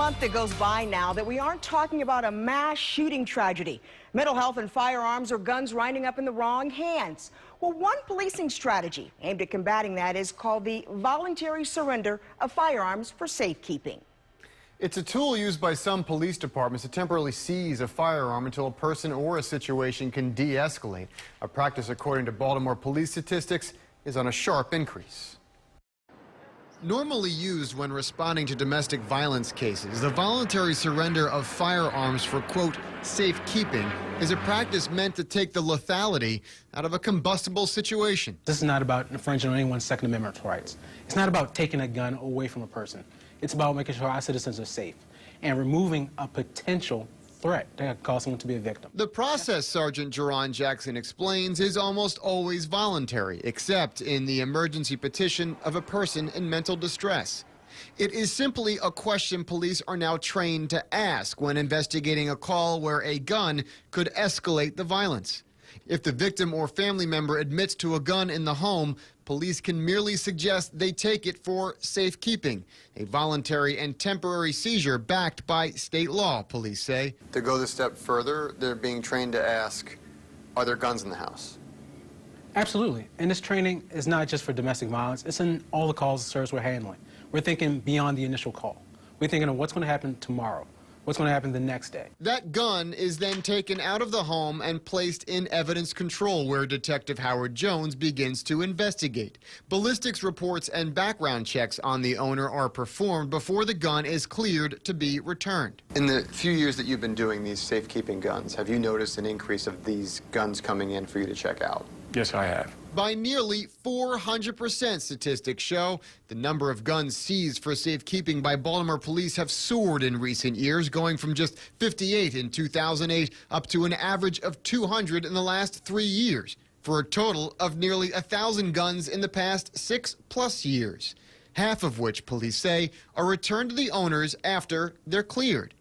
month that goes by now that we aren't talking about a mass shooting tragedy. Mental health and firearms or guns winding up in the wrong hands. Well, one policing strategy aimed at combating that is called the voluntary surrender of firearms for safekeeping. It's a tool used by some police departments to temporarily seize a firearm until a person or a situation can de-escalate. A practice, according to Baltimore police statistics, is on a sharp increase. Normally used when responding to domestic violence cases, the voluntary surrender of firearms for, quote, safekeeping is a practice meant to take the lethality out of a combustible situation. This is not about infringing on anyone's Second Amendment rights. It's not about taking a gun away from a person. It's about making sure our citizens are safe and removing a potential threat that could cause someone to be a victim. The process, Sergeant Jerron Jackson explains, is almost always voluntary, except in the emergency petition of a person in mental distress. It is simply a question police are now trained to ask when investigating a call where a gun could escalate the violence. If the victim or family member admits to a gun in the home, police can merely suggest they take it for safekeeping, a voluntary and temporary seizure backed by state law, police say. To go this step further, they're being trained to ask, are there guns in the house? Absolutely. And this training is not just for domestic violence. It's in all the calls and service we're handling. We're thinking beyond the initial call. We're thinking of what's going to happen tomorrow. What's going to happen the next day? That gun is then taken out of the home and placed in evidence control, where Detective Howard Jones begins to investigate. Ballistics reports and background checks on the owner are performed before the gun is cleared to be returned. In the few years that you've been doing these safekeeping guns, have you noticed an increase of these guns coming in for you to check out? Yes, I have. By nearly 400%, statistics show. The number of guns seized for safekeeping by Baltimore police have soared in recent years, going from just 58 in 2008 up to an average of 200 in the last 3 years, for a total of nearly 1,000 guns in the past 6+ years, half of which police say are returned to the owners after they're cleared.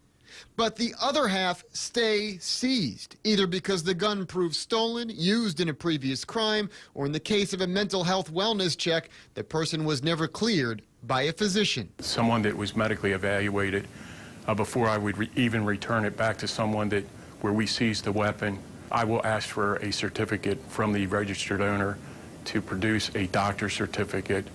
But the other half stay seized, either because the gun proves stolen, used in a previous crime, or in the case of a mental health wellness check, the person was never cleared by a physician. Someone that was medically evaluated before I would even return it back to someone where we seized the weapon, I will ask for a certificate from the registered owner to produce a doctor's certificate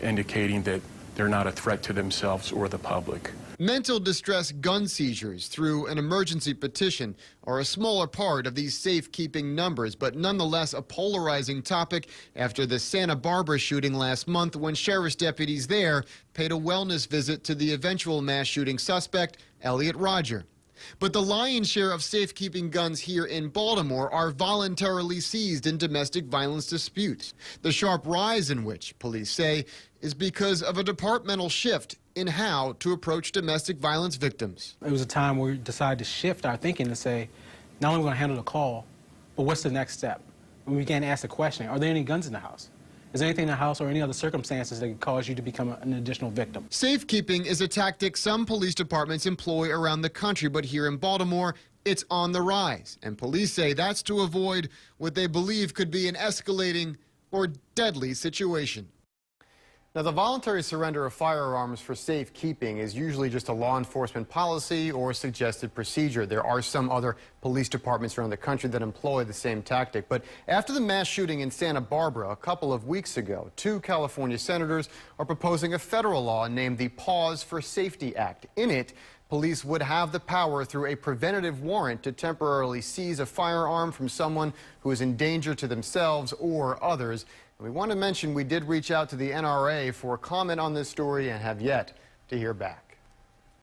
indicating that they're not a threat to themselves or the public. Mental distress gun seizures through an emergency petition are a smaller part of these safekeeping numbers, but nonetheless a polarizing topic after the Santa Barbara shooting last month, when sheriff's deputies there paid a wellness visit to the eventual mass shooting suspect, Elliot Rodger. But the lion's share of safekeeping guns here in Baltimore are voluntarily seized in domestic violence disputes. The sharp rise in which, police say, is because of a departmental shift in how to approach domestic violence victims. It was a time where we decided to shift our thinking to say, not only are we going to handle the call, but what's the next step? And we began to ask the question, are there any guns in the house? Is there anything in the house or any other circumstances that could cause you to become an additional victim? Safekeeping is a tactic some police departments employ around the country, but here in Baltimore, it's on the rise. And police say that's to avoid what they believe could be an escalating or deadly situation. Now, the voluntary surrender of firearms for safekeeping is usually just a law enforcement policy or suggested procedure. There are some other police departments around the country that employ the same tactic. But after the mass shooting in Santa Barbara a couple of weeks ago, 2 California senators are proposing a federal law named the Pause for Safety Act. In it, police would have the power through a preventative warrant to temporarily seize a firearm from someone who is in danger to themselves or others. We want to mention we did reach out to the NRA for comment on this story and have yet to hear back.